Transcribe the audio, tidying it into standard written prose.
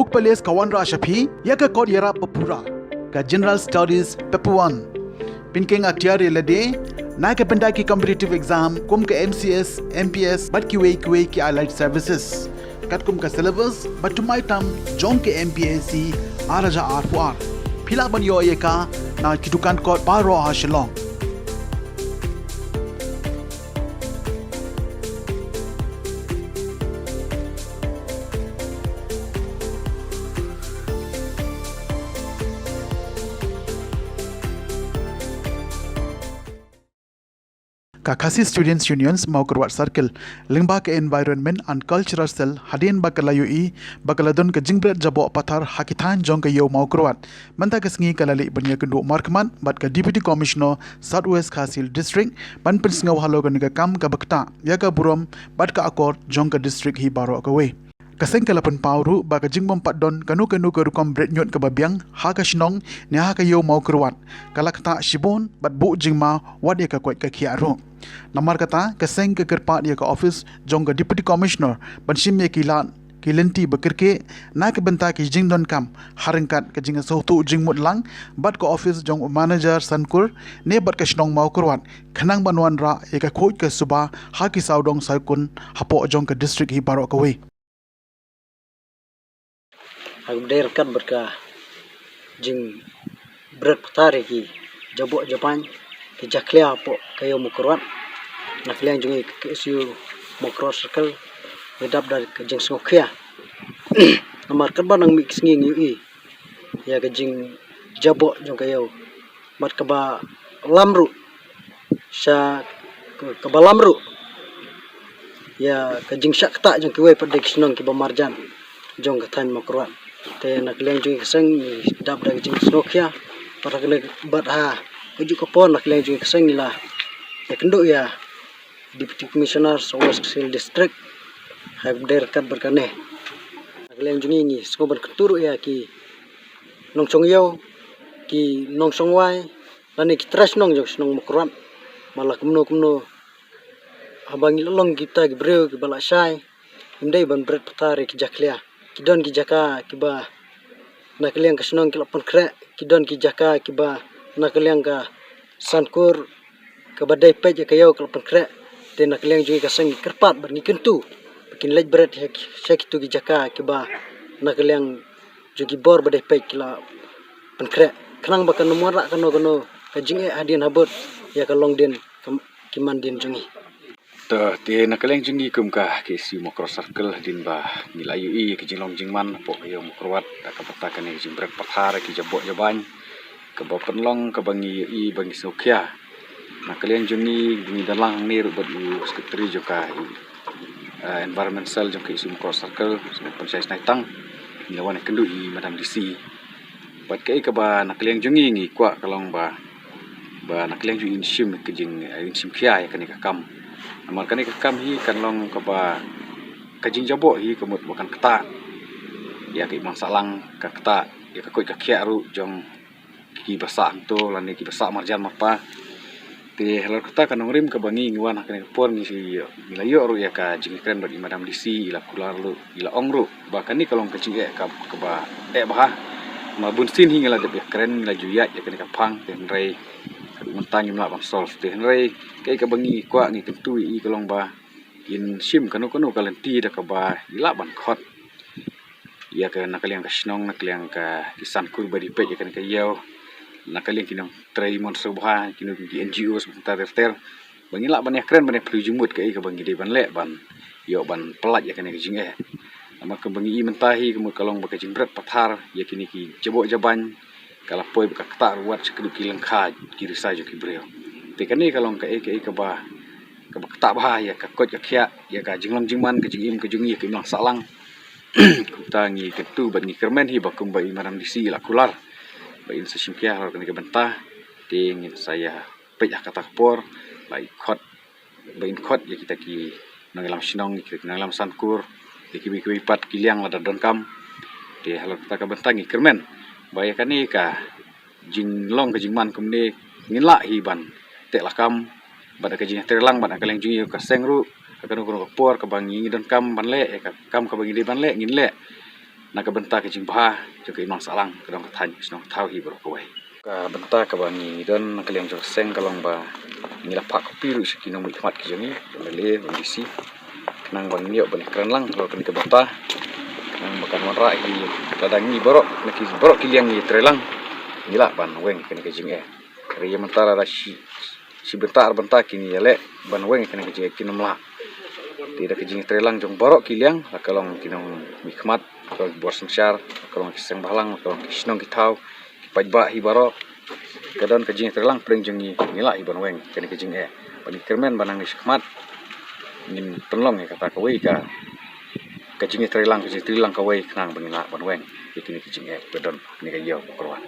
book palias kawan ra shapi ya ka kod yara papura ka General Studies Paper 1 pinkeng aktiari lade na ka pendaki competitive exam kum ka MCS MPS bat ki way ki allied services kat kum ka syllabus but to my tam jong ke MPSC araja R4 phila ban yo ye ka na kidukan kod paro ha shilong Kakasi Students Unions Maukurwat Circle Lingba ke Environment and Cultural Cell Hadin Bakalayui Bakaladon ke Jingbret Jabo Pathar Hakitan Jong ke Yo Maukurwat Manta ke Sengi Kalali Banya Kendu Markman Bat ke Deputy Commissioner Southwest Khasil District Ban Pensingaw Halo ke Kam ke Bakta Ya ke Burom Bat ke Akor Jong ke District Hi Baro ke We Kaseng kalapan pauru baka jingbom patdon kanu ke rukom bret nyot ke babiang ha ka shnong ne ha ka yo mau kerwat kalakta shibon bat bu jingma wad ya ka kwat ka khiaru namar kata kaseng ke kerpa dia ka office jong ka deputy commissioner ban shim ye kilan kilenti bekirke na ke benta ki jingdon kam haringkat ke jinga sohtu jingmut lang bat ka office jong manager sankur ne bat ka shnong mau kerwat khanang banwan ra ye ka khoj ke suba ha ki saudong saikun hapo jong ka district hi baro ka we Aku derkan berka jing berat petari ki jabok Japan ki jaklia po kayo mukurwan nak liang jungi ke isu mukro circle medap dari ke jing smokia nomor kerban nang mix ngi i ya ke jing jabok jong kayo mat ke ba lamru sya ke ba lamru ya ke jing syak tak jong kiwe pedek senong ki ba marjan jong ke tan mukurwan te nak liang jungi keseng dap dari jing smokia para kele bat ha ujuk kapon nak liang jungi keseng ila ya kendo ya Deputy Commissioner Southwest Khasil District hak derkat berkane nak liang jungi ni skobar keturu ya ki nong chong yo ki nong chong wai lani ki trash nong jong snong mukran malah kumno abang ilong kita ki breu ki balak syai indai ban bret petari ki jaklia kidon ki jaka kiba nak liang ka snong ki lapon krek kidon ki jaka kiba nak liang ka sankur ka badai pej ka yo ka lapon krek te nak liang jungi ka sang kerpat bar ni kentu bikin lej bret syek tu ki jaka kiba nak liang jugi bor badai pej kila pen krek kanang bakan nomora kano ka jinge hadin habot ya ka long den ki mandin jungi te nakaleng jungi kumka ke si mokro circle din ba nilayu i ke jinglong jingman po yo mokrowat ka patakan ni jimbret pathar ki jabok jaban ke ba penlong ke bangi i bangi sokia nakaleng jungi ni dalang ni rubat u sekretari joka environmental jong ke si mokro circle pun saya naitang ni lawan kendu i madam DC bat ke ba nakaleng jungi ngi kwa kalong ba nakaleng jungi sim ke jing sim kia ya kan ka kam amar kani ka kam hi kan long ka ba kajing jabok hi kemut bukan keta ya ke mang salang ka keta ya ka koi ka khia ru jong ki basa to lani ki basa marjan mapa te helor keta kan ngrim ka bangi ngwan kan por ni si milayo ru ya ka jing kren bagi madam DC ila kular lu ila ongru ba kani kalong kajing ka ba bah ma bunsin hi ngala de kren la juyat ya kan ka phang ten rei mentang imla bang solve te rei kai ka bangi kwa ni tentu i kalong ba in sim kanu kalenti da ka ba ila ban khot ya ka nakaliang ka snong nakaliang ka kisan kur badi pe ya kan ka yau nakaliang kinong trai mon subha kinu ki NGO sebentar ter bangi la ban ya kren ban plu jumut ka bangi de ban le ban yo ban pelat ya kan ka jing ama ka bangi i mentahi kemu kalong ba ka jing bret pathar ya kini ki jabok jaban kala poi ka kta ruat sekdu ki lengkha ki risa jo ki breu te kani kalong ka ka ba kta ba ya ka kot ka khia ya ka jinglong jingman ka jingim ka jungi ki mang salang kutangi ketu ban ni kermen hi bakum ba imaram disi la kular ba in sesim kia har ka bentah te ngin saya pej kata por bai khot ba in khot ya kita ki nangalam sinong ki nangalam sankur ki bi pat ki liang la don kam te halor kita ka bentang ni kermen baya kani ka jinglong ka jingman kumne ngila hi ban te lakam bada ka jing terlang bada ka leng jungi ka sengru ka kanu por ka bangi don kam ban le ka kam ka bangi di ban le ngin le nak benta ke jing bah jong ke imang salang kedong kathan snong thau hi bro kawai ka benta ka bangi don nak liang jong seng kalong ba ngila pak kopi ru sikino mi khmat ki jongi le kondisi nang bang niok ban kran lang kalau kini ke benta nang makan wanra hi kadang ni borok nak borok ki liang ni trelang ngila ban weng kini ke jing kari mentara da si bentar kini le ban weng kini ke jing kinomla tidak ke jing trelang jong borok ki liang kalong kinom mi khmat kalau bor sengsyar kalau kiseng balang kalau kisnong kitau pajba hi barok kadon ke jing trelang pring jengi ngila hi ban weng kini ke jing bani kermen banang ni khmat ngin penlong kata kawai ka ke jing trelang kawai kenang bangila ban weng kini ke jing kadon ni ke yo korwan